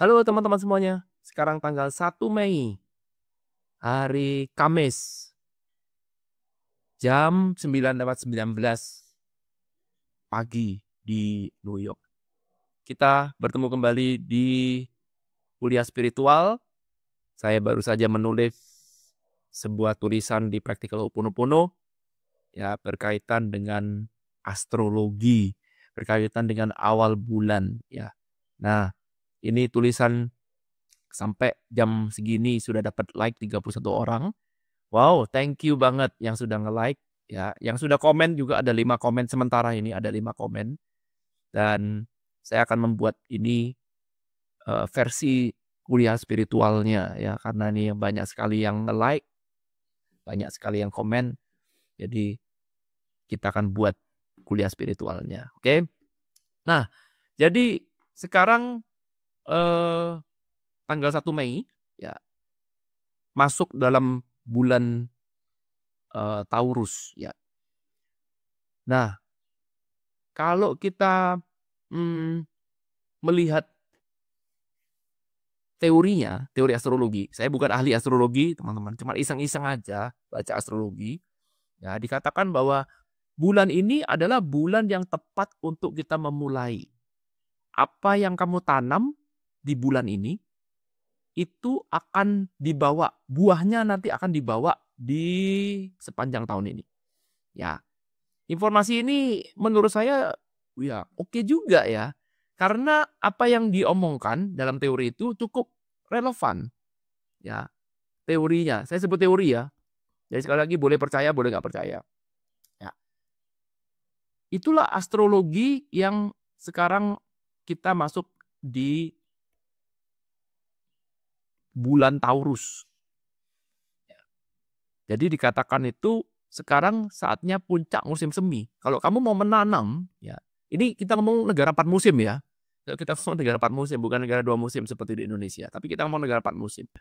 Halo teman-teman semuanya, sekarang tanggal 1 Mei, hari Kamis, jam 9:19 pagi di New York. Kita bertemu kembali di kuliah spiritual. Saya baru saja menulis sebuah tulisan di Practical Ho'oponopono, ya, berkaitan dengan astrologi, berkaitan dengan awal bulan, ya. Nah, ini tulisan sampai jam segini sudah dapat like 31 orang. Wow, thank you banget yang sudah nge-like, ya. Yang sudah komen juga ada 5 komen, sementara ini ada 5 komen. Dan saya akan membuat ini versi kuliah spiritualnya, ya, karena ini banyak sekali yang nge-like, banyak sekali yang komen. Jadi kita akan buat kuliah spiritualnya, oke? Nah, jadi sekarang tanggal 1 Mei, ya, masuk dalam bulan Taurus, ya. Nah, kalau kita melihat teorinya, teori astrologi, saya bukan ahli astrologi, teman-teman, cuma iseng-iseng aja baca astrologi. Ya, dikatakan bahwa bulan ini adalah bulan yang tepat untuk kita memulai. Apa yang kamu tanam di bulan ini, itu akan dibawa, buahnya nanti akan dibawa di sepanjang tahun ini. Ya, informasi ini menurut saya, ya, oke juga, ya. Karena apa yang diomongkan dalam teori itu cukup relevan, ya, teorinya. Saya sebut teori, ya. Jadi sekali lagi boleh percaya, boleh nggak percaya. Ya. Itulah astrologi yang sekarang kita masuk di bulan Taurus. Ya. Jadi dikatakan itu sekarang saatnya puncak musim semi. Kalau kamu mau menanam, ya, ini kita ngomong negara 4 musim, ya. Kita ngomong negara 4 musim, bukan negara 2 musim seperti di Indonesia. Tapi kita ngomong negara 4 musim.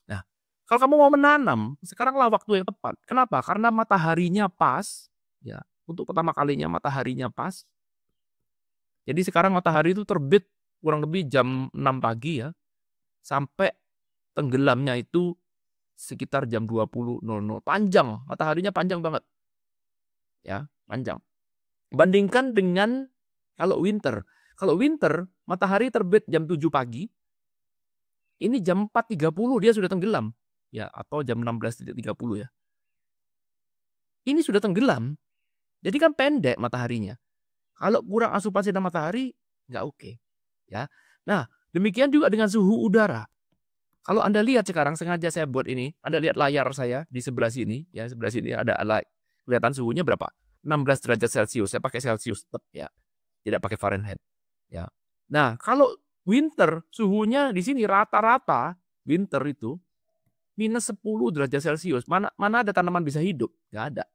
Nah, kalau kamu mau menanam, sekaranglah waktu yang tepat. Kenapa? Karena mataharinya pas, ya. Untuk pertama kalinya mataharinya pas. Jadi sekarang matahari itu terbit kurang lebih jam 6 pagi, ya. Sampai tenggelamnya itu sekitar jam 20.00. Panjang, mataharinya panjang banget. Ya, panjang. Bandingkan dengan kalau winter. Kalau winter, matahari terbit jam 7 pagi. Ini jam 4.30 dia sudah tenggelam. Ya, atau jam 16.30, ya. Ini sudah tenggelam. Jadi kan pendek mataharinya. Kalau kurang asupan sinar matahari, nggak oke. Ya. Nah, demikian juga dengan suhu udara. Kalau Anda lihat sekarang, sengaja saya buat ini, Anda lihat layar saya di sebelah sini, ya, sebelah sini ada kelihatan suhunya berapa? 16 derajat Celcius. Saya pakai Celcius tetap, ya. Tidak pakai Fahrenheit, ya. Nah, kalau winter suhunya di sini rata-rata winter itu minus 10 derajat Celcius. Mana ada tanaman bisa hidup? Nggak ada.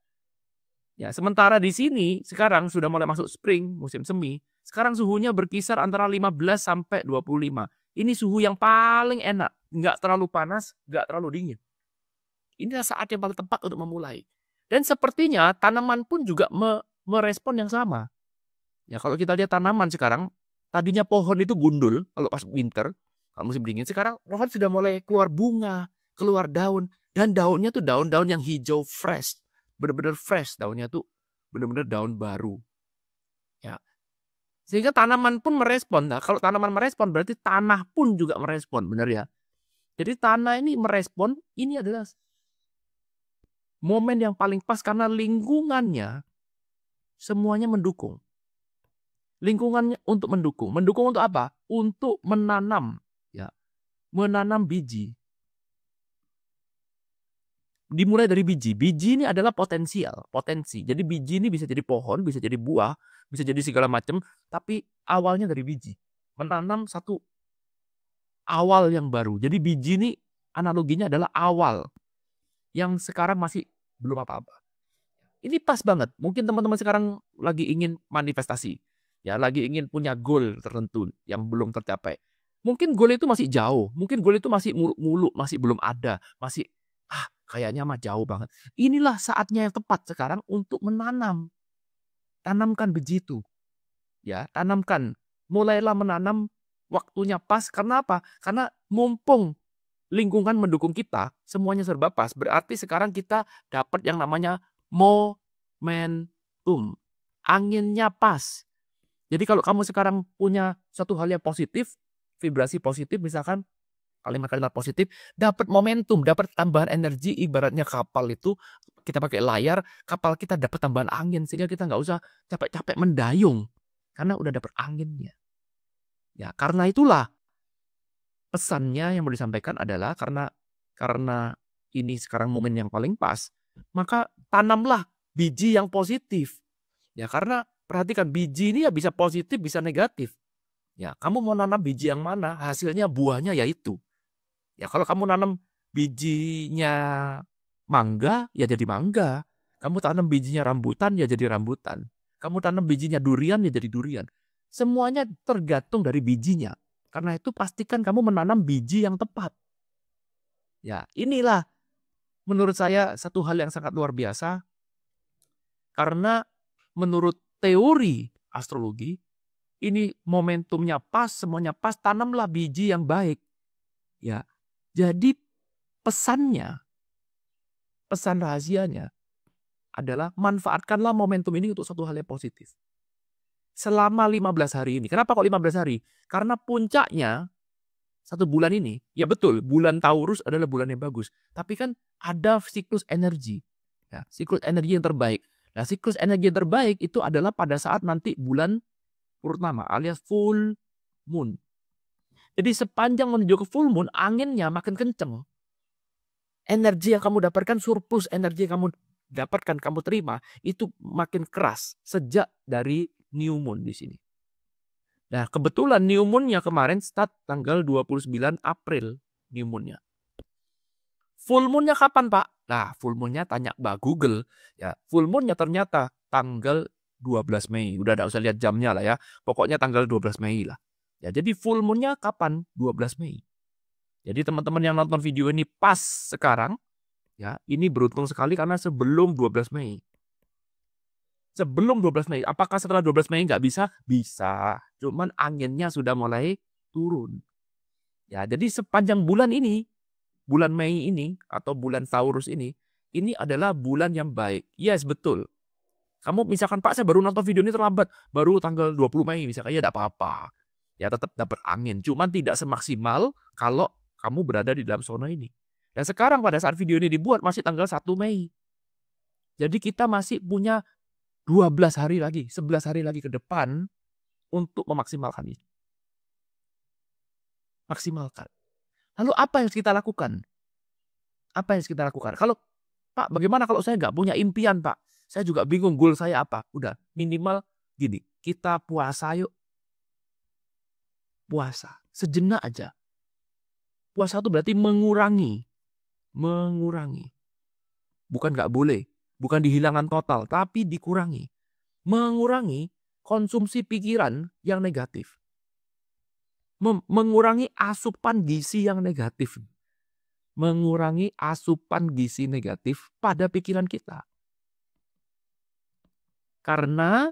Ya, sementara di sini sekarang sudah mulai masuk spring, musim semi. Sekarang suhunya berkisar antara 15 sampai 25. Ini suhu yang paling enak, nggak terlalu panas, nggak terlalu dingin. Inilah saat yang paling tepat untuk memulai. Dan sepertinya tanaman pun juga merespon yang sama. Ya, kalau kita lihat tanaman sekarang, tadinya pohon itu gundul kalau pas winter, kalau musim dingin, sekarang pohon sudah mulai keluar bunga, keluar daun, dan daunnya tuh daun-daun yang hijau fresh. Benar-benar fresh daunnya tuh, benar-benar daun baru. Ya. Sehingga tanaman pun merespon. Nah, kalau tanaman merespon berarti tanah pun juga merespon, benar, ya. Jadi tanah ini merespon, ini adalah momen yang paling pas karena lingkungannya semuanya mendukung. Lingkungannya untuk mendukung. Mendukung untuk apa? Untuk menanam, ya. Menanam biji. Dimulai dari biji. Biji ini adalah potensial, potensi. Jadi biji ini bisa jadi pohon, bisa jadi buah, bisa jadi segala macam, tapi awalnya dari biji. Menanam satu awal yang baru. Jadi biji ini analoginya adalah awal yang sekarang masih belum apa-apa. Ini pas banget. Mungkin teman-teman sekarang lagi ingin manifestasi, ya, lagi ingin punya goal tertentu yang belum tercapai. Mungkin goal itu masih jauh, mungkin goal itu masih muluk-muluk, masih belum ada, masih kayaknya mah jauh banget. Inilah saatnya yang tepat sekarang untuk menanam. Tanamkan biji itu. Ya, tanamkan. Mulailah menanam Waktunya pas karena apa? Karena mumpung lingkungan mendukung kita, semuanya serba pas. Berarti sekarang kita dapat yang namanya momentum. Anginnya pas. Jadi kalau kamu sekarang punya satu hal yang positif, vibrasi positif misalkan, kalimat-kalimat positif, dapat momentum, dapat tambahan energi, ibaratnya kapal itu kita pakai layar, kapal kita dapat tambahan angin sehingga kita nggak usah capek-capek mendayung karena udah dapat anginnya. Ya, karena itulah pesannya yang mau disampaikan adalah karena ini sekarang momen yang paling pas, maka tanamlah biji yang positif. Ya, karena perhatikan biji ini ya bisa positif, bisa negatif. Ya, kamu mau nanam biji yang mana, hasilnya buahnya ya itu. Ya, kalau kamu nanam bijinya mangga, ya jadi mangga. Kamu tanam bijinya rambutan, ya jadi rambutan. Kamu tanam bijinya durian, ya jadi durian. Semuanya tergantung dari bijinya. Karena itu pastikan kamu menanam biji yang tepat. Ya, inilah menurut saya satu hal yang sangat luar biasa. Karena menurut teori astrologi, ini momentumnya pas, semuanya pas, tanamlah biji yang baik. Ya, jadi pesannya, pesan rahasianya adalah manfaatkanlah momentum ini untuk satu hal yang positif. Selama 15 hari ini. Kenapa kok 15 hari? Karena puncaknya satu bulan ini, ya betul, bulan Taurus adalah bulan yang bagus. Tapi kan ada siklus energi. Ya, siklus energi yang terbaik. Nah, siklus energi yang terbaik itu adalah pada saat nanti bulan purnama alias full moon. Jadi sepanjang menuju ke full moon, anginnya makin kenceng. Energi yang kamu dapatkan, surplus energi yang kamu dapatkan, kamu terima, itu makin keras sejak dari new moon di sini. Nah, kebetulan new moon-nya kemarin start tanggal 29 April new moon-nya. Full moon-nya kapan, Pak? Nah, full moon-nya tanya Mbak Google. Ya, full moon-nya ternyata tanggal 12 Mei. Udah enggak usah lihat jamnya lah ya. Pokoknya tanggal 12 Mei lah. Ya, jadi full moon-nya kapan? 12 Mei. Jadi teman-teman yang nonton video ini pas sekarang, ya, ini beruntung sekali karena sebelum 12 Mei. Sebelum 12 Mei. Apakah setelah 12 Mei nggak bisa? Bisa. Cuman anginnya sudah mulai turun. Ya, jadi sepanjang bulan ini, bulan Mei ini, atau bulan Taurus ini adalah bulan yang baik. Yes, betul. Kamu misalkan, Pak, saya baru nonton video ini terlambat. Baru tanggal 20 Mei, misalkan, ya tidak apa-apa. Ya tetap dapat angin. Cuman tidak semaksimal kalau kamu berada di dalam zona ini. Dan sekarang pada saat video ini dibuat masih tanggal 1 Mei. Jadi kita masih punya 12 hari lagi, 11 hari lagi ke depan untuk memaksimalkan ini. Maksimalkan. Lalu apa yang harus kita lakukan? Apa yang harus kita lakukan? Kalau, Pak, bagaimana kalau saya nggak punya impian, Pak? Saya juga bingung goal saya apa. Udah, minimal gini, kita puasa yuk. Puasa. Sejenak aja. Puasa itu berarti mengurangi. Mengurangi. Bukan nggak boleh. Bukan dihilangkan total, tapi dikurangi. Mengurangi konsumsi pikiran yang negatif. Mengurangi asupan gizi yang negatif. Mengurangi asupan gizi negatif pada pikiran kita. Karena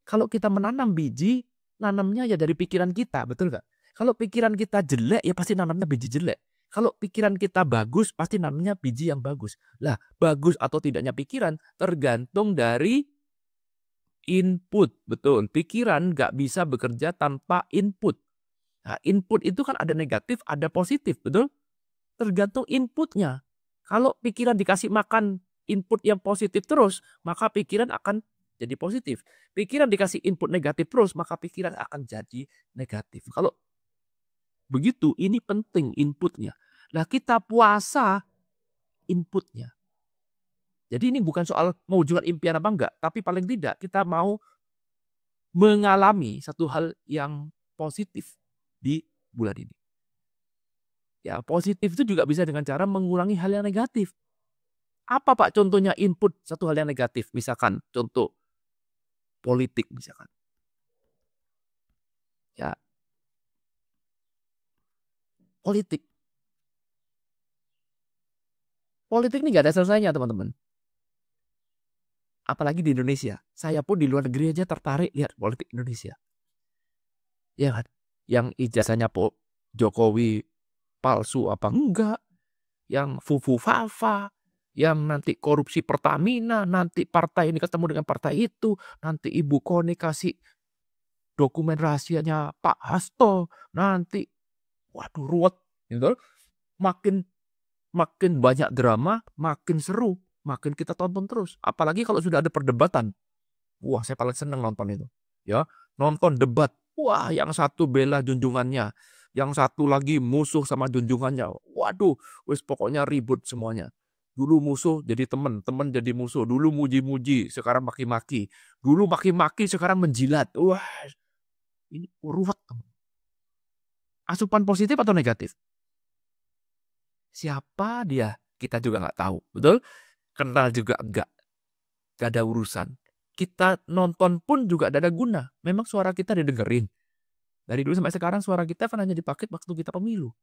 kalau kita menanam biji, nanamnya ya dari pikiran kita, betul nggak? Kalau pikiran kita jelek, ya pasti nanamnya biji jelek. Kalau pikiran kita bagus, pasti namanya biji yang bagus. Lah, bagus atau tidaknya pikiran tergantung dari input. Betul, pikiran nggak bisa bekerja tanpa input. Nah, input itu kan ada negatif, ada positif, betul? Tergantung inputnya. Kalau pikiran dikasih makan input yang positif terus, maka pikiran akan jadi positif. Pikiran dikasih input negatif terus, maka pikiran akan jadi negatif. Kalau begitu, ini penting inputnya. Nah, kita puasa inputnya. Jadi ini bukan soal mewujudkan impian apa enggak, tapi paling tidak kita mau mengalami satu hal yang positif di bulan ini. Ya, positif itu juga bisa dengan cara mengurangi hal yang negatif. Apa, Pak, contohnya input satu hal yang negatif? Misalkan contoh politik misalkan. Ya, politik. Politik ini nggak ada selesainya, teman-teman. Apalagi di Indonesia. Saya pun di luar negeri aja tertarik lihat politik Indonesia. Ya kan? Yang ijazahnya Jokowi palsu apa enggak. Yang fufu fafa. Yang nanti korupsi Pertamina. Nanti partai ini ketemu dengan partai itu. Nanti Ibu Koni kasih dokumen rahasianya Pak Hasto. Nanti, waduh ruwet. Gitu. Makin banyak drama, makin seru. Makin kita tonton terus. Apalagi kalau sudah ada perdebatan. Wah, saya paling seneng nonton itu. Ya, nonton debat. Wah, yang satu bela junjungannya, yang satu lagi musuh sama junjungannya. Waduh, wis pokoknya ribut semuanya. Dulu musuh jadi teman, teman jadi musuh. Dulu muji-muji, sekarang maki-maki. Dulu maki-maki, sekarang menjilat. Wah, ini ruwet. Asupan positif atau negatif? Siapa dia? Kita juga nggak tahu. Betul? Kenal juga enggak. Gak ada urusan. Kita nonton pun juga ada guna. Memang suara kita didengerin. Dari dulu sampai sekarang suara kita kan hanya dipakai waktu kita pemilu.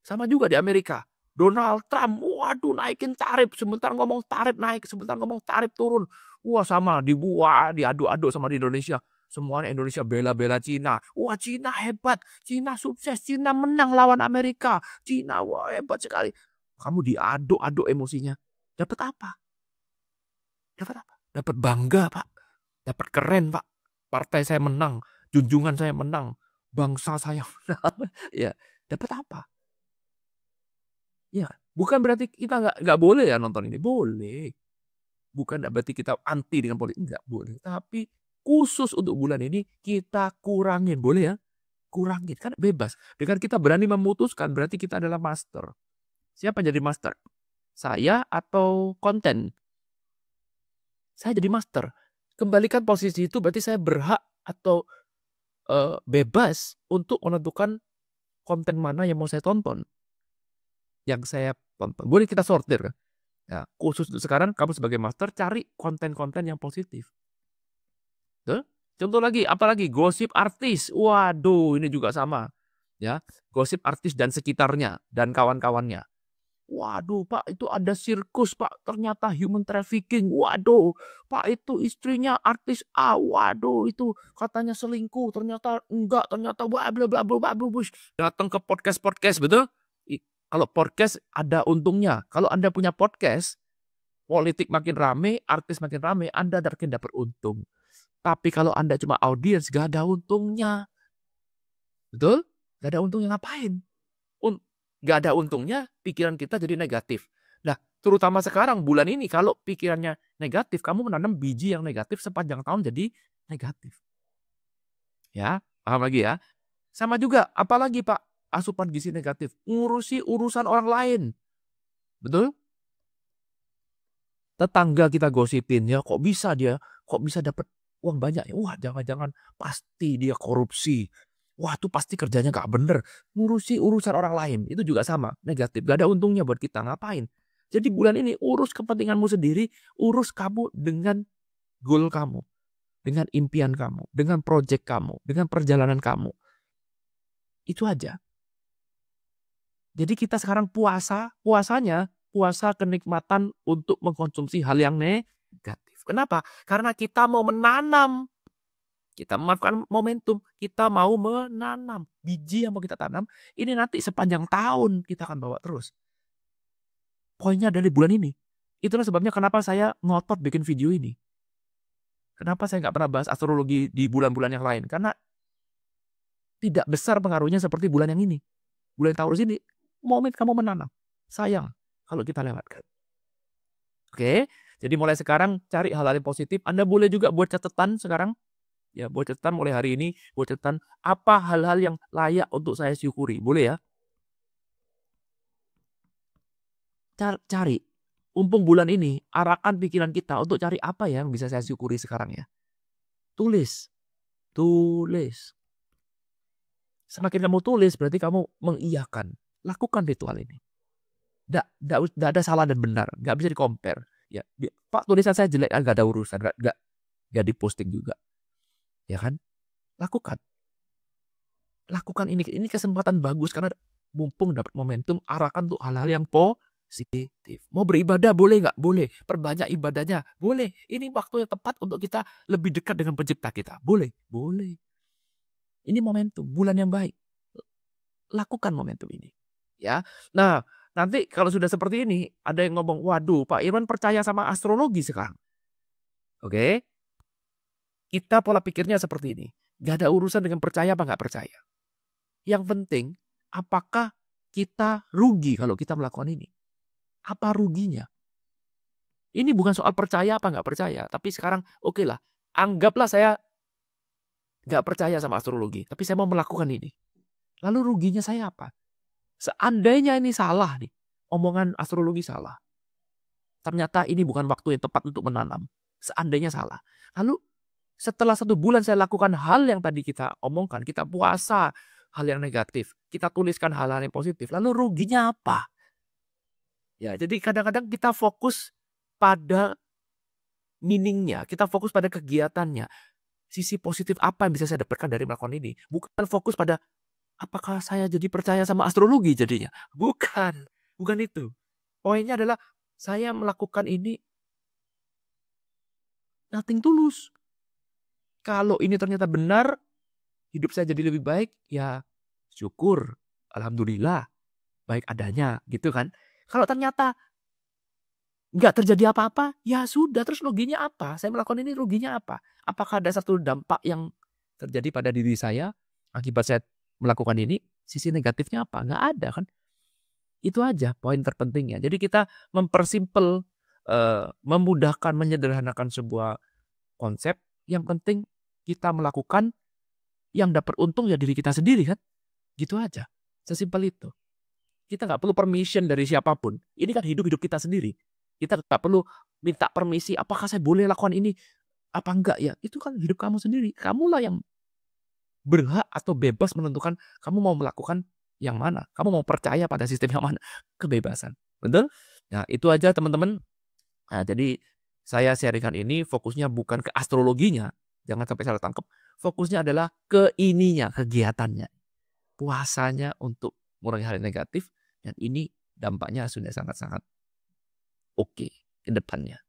Sama juga di Amerika. Donald Trump, waduh naikin tarif. Sebentar ngomong tarif naik, sebentar ngomong tarif turun. Wah sama, diadu-adu sama di Indonesia. Semuanya Indonesia bela-bela Cina. Wah Cina hebat, Cina sukses, Cina menang lawan Amerika. Cina wah hebat sekali. Kamu diaduk-aduk emosinya. Dapat apa? Dapat apa? Dapat bangga, Pak. Dapat keren, Pak. Partai saya menang. Junjungan saya menang. Bangsa saya menang. Ya, dapat apa? Ya, bukan berarti kita nggak boleh ya nonton ini. Boleh. Bukan berarti kita anti dengan politik. Nggak boleh. Tapi khusus untuk bulan ini kita kurangin. Boleh ya? Kurangin. Kan bebas. Dengan kita berani memutuskan berarti kita adalah master. Siapa jadi master? Saya atau konten? Saya jadi master. Kembalikan posisi itu berarti saya berhak atau bebas untuk menentukan konten mana yang mau saya tonton. Yang saya tonton. Boleh kita sortir kan? Ya, khusus untuk sekarang kamu sebagai master cari konten-konten yang positif. Tuh. Contoh lagi, apalagi gosip artis. Waduh, ini juga sama. Ya, gosip artis dan sekitarnya dan kawan-kawannya. Waduh, Pak, itu ada sirkus, Pak. Ternyata human trafficking. Waduh, Pak, itu istrinya artis A. Waduh, itu katanya selingkuh. Ternyata enggak, ternyata bla bla bla bla bla. Datang ke podcast-podcast, betul? Kalau podcast ada untungnya. Kalau Anda punya podcast, politik makin rame, artis makin rame, Anda makin dapat untung. Tapi kalau Anda cuma audiens, gak ada untungnya. Betul? Gak ada untungnya ngapain? Gak ada untungnya, pikiran kita jadi negatif. Nah, terutama sekarang bulan ini, kalau pikirannya negatif, kamu menanam biji yang negatif sepanjang tahun jadi negatif. Ya, paham lagi ya? Sama juga, apalagi Pak, asupan gizi negatif. Ngurusi urusan orang lain. Betul? Tetangga kita gosipin, ya kok bisa dapat uang banyak. Wah, jangan-jangan pasti dia korupsi. Wah, itu pasti kerjanya gak bener. Ngurusi urusan orang lain. Itu juga sama. Negatif. Gak ada untungnya buat kita. Ngapain? Jadi bulan ini urus kepentinganmu sendiri. Urus kamu dengan goal kamu. Dengan impian kamu. Dengan project kamu. Dengan perjalanan kamu. Itu aja. Jadi kita sekarang puasanya puasa kenikmatan untuk mengkonsumsi hal yang negatif. Kenapa? Karena kita mau menanam. Kita memanfaatkan momentum, kita mau menanam. Biji yang mau kita tanam, ini nanti sepanjang tahun kita akan bawa terus. Poinnya dari bulan ini. Itulah sebabnya kenapa saya ngotot bikin video ini. Kenapa saya nggak pernah bahas astrologi di bulan-bulan yang lain. Karena tidak besar pengaruhnya seperti bulan yang ini. Bulan Taurus ini, momen kamu menanam. Sayang kalau kita lewatkan. Oke, jadi mulai sekarang cari hal-hal yang positif. Anda boleh juga buat catatan sekarang. Ya, buat catatan mulai hari ini, buat catatan apa hal-hal yang layak untuk saya syukuri. Boleh ya? Cari. Mumpung bulan ini, arahkan pikiran kita untuk cari apa ya yang bisa saya syukuri sekarang ya. Tulis. Tulis. Semakin kamu tulis, berarti kamu mengiyakan. Lakukan ritual ini. Nggak ada salah dan benar. Nggak bisa di-compare. Ya, Pak, tulisan saya jelek, nggak ada urusan. Nggak di-posting juga. Ya kan? Lakukan. Lakukan ini. Ini kesempatan bagus karena mumpung dapat momentum, arahkan untuk hal-hal yang positif. Mau beribadah boleh nggak? Boleh. Perbanyak ibadahnya. Boleh. Ini waktu yang tepat untuk kita lebih dekat dengan pencipta kita. Boleh. Boleh. Ini momentum, bulan yang baik. Lakukan momentum ini. Ya. Nah, nanti kalau sudah seperti ini, ada yang ngomong, waduh Pak Irwan percaya sama astrologi sekarang. Oke. Kita pola pikirnya seperti ini. Gak ada urusan dengan percaya apa nggak percaya. Yang penting, apakah kita rugi kalau kita melakukan ini? Apa ruginya? Ini bukan soal percaya apa nggak percaya. Tapi sekarang, oke lah. Anggaplah saya nggak percaya sama astrologi. Tapi saya mau melakukan ini. Lalu ruginya saya apa? Seandainya ini salah nih. Omongan astrologi salah. Ternyata ini bukan waktu yang tepat untuk menanam. Seandainya salah. Lalu setelah 1 bulan saya lakukan hal yang tadi kita omongkan. Kita puasa hal yang negatif. Kita tuliskan hal-hal yang positif. Lalu ruginya apa? Ya, jadi kadang-kadang kita fokus pada meaningnya. Kita fokus pada kegiatannya. Sisi positif apa yang bisa saya dapatkan dari melakukan ini. Bukan fokus pada apakah saya jadi percaya sama astrologi jadinya. Bukan. Bukan itu. Poinnya adalah saya melakukan ini nothing tulus. Kalau ini ternyata benar, hidup saya jadi lebih baik, ya syukur. Alhamdulillah. Baik adanya, gitu kan. Kalau ternyata nggak terjadi apa-apa, ya sudah. Terus ruginya apa? Saya melakukan ini ruginya apa? Apakah ada satu dampak yang terjadi pada diri saya akibat saya melakukan ini? Sisi negatifnya apa? Nggak ada kan. Itu aja poin terpentingnya. Jadi kita mempersimpel, memudahkan, menyederhanakan sebuah konsep. Yang penting kita melakukan, yang dapat untung ya diri kita sendiri kan. Gitu aja. Sesimpel itu. Kita nggak perlu permission dari siapapun. Ini kan hidup kita sendiri. Kita nggak perlu minta permisi. Apakah saya boleh lakukan ini? Apa enggak ya? Itu kan hidup kamu sendiri. Kamulah yang berhak atau bebas menentukan kamu mau melakukan yang mana. Kamu mau percaya pada sistem yang mana. Kebebasan. Betul? Nah itu aja teman-teman. Nah, jadi saya sharingkan ini fokusnya bukan ke astrologinya. Jangan sampai salah tangkap. Fokusnya adalah ke ininya, kegiatannya. Puasanya untuk mengurangi hal yang negatif. Dan ini dampaknya sudah sangat-sangat oke ke depannya.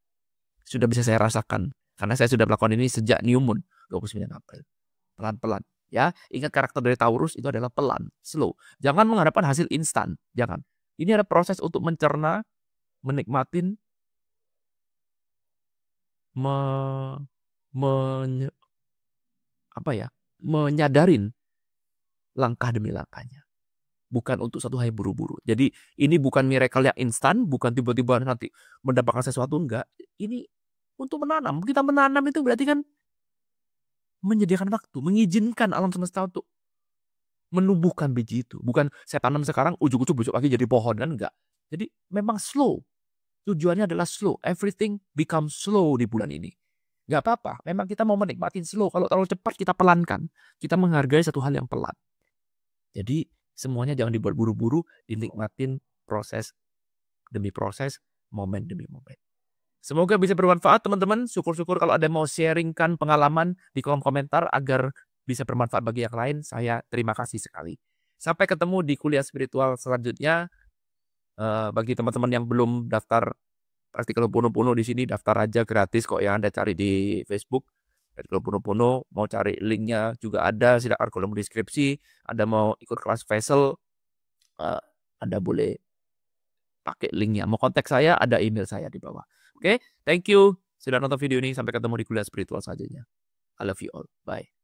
Sudah bisa saya rasakan. Karena saya sudah melakukan ini sejak New Moon 29 April. Pelan-pelan. Ya, ingat karakter dari Taurus itu adalah pelan, slow. Jangan mengharapkan hasil instan. Jangan. Ini ada proses untuk mencerna, menikmatin, menyadarin langkah demi langkahnya. Bukan untuk satu hari buru-buru. Jadi ini bukan miracle yang instan, bukan tiba-tiba nanti mendapatkan sesuatu, enggak. Ini untuk menanam. Kita menanam itu berarti kan menyediakan waktu, mengizinkan alam semesta untuk menumbuhkan biji itu. Bukan saya tanam sekarang, ujuk-ujuk besok lagi jadi pohon, kan enggak. Jadi memang slow. Tujuannya adalah slow. Everything become slow di bulan ini. Enggak apa-apa. Memang kita mau menikmatin slow. Kalau terlalu cepat kita pelankan. Kita menghargai satu hal yang pelan. Jadi semuanya jangan dibuat buru-buru, dinikmatin proses demi proses, momen demi momen. Semoga bisa bermanfaat teman-teman. Syukur-syukur kalau ada yang mau sharingkan pengalaman di kolom komentar agar bisa bermanfaat bagi yang lain. Saya terima kasih sekali. Sampai ketemu di kuliah spiritual selanjutnya. Bagi teman-teman yang belum daftar Praktikal Pono-Pono di sini, daftar aja gratis kok ya. Anda cari di Facebook. Praktikal Pono-Pono, mau cari linknya juga ada. Silakan kolom deskripsi. Anda mau ikut kelas Vessel, Anda boleh pakai linknya. Mau kontak saya, ada email saya di bawah. Oke, thank you sudah nonton video ini. Sampai ketemu di kuliah spiritual selanjutnya. I love you all. Bye.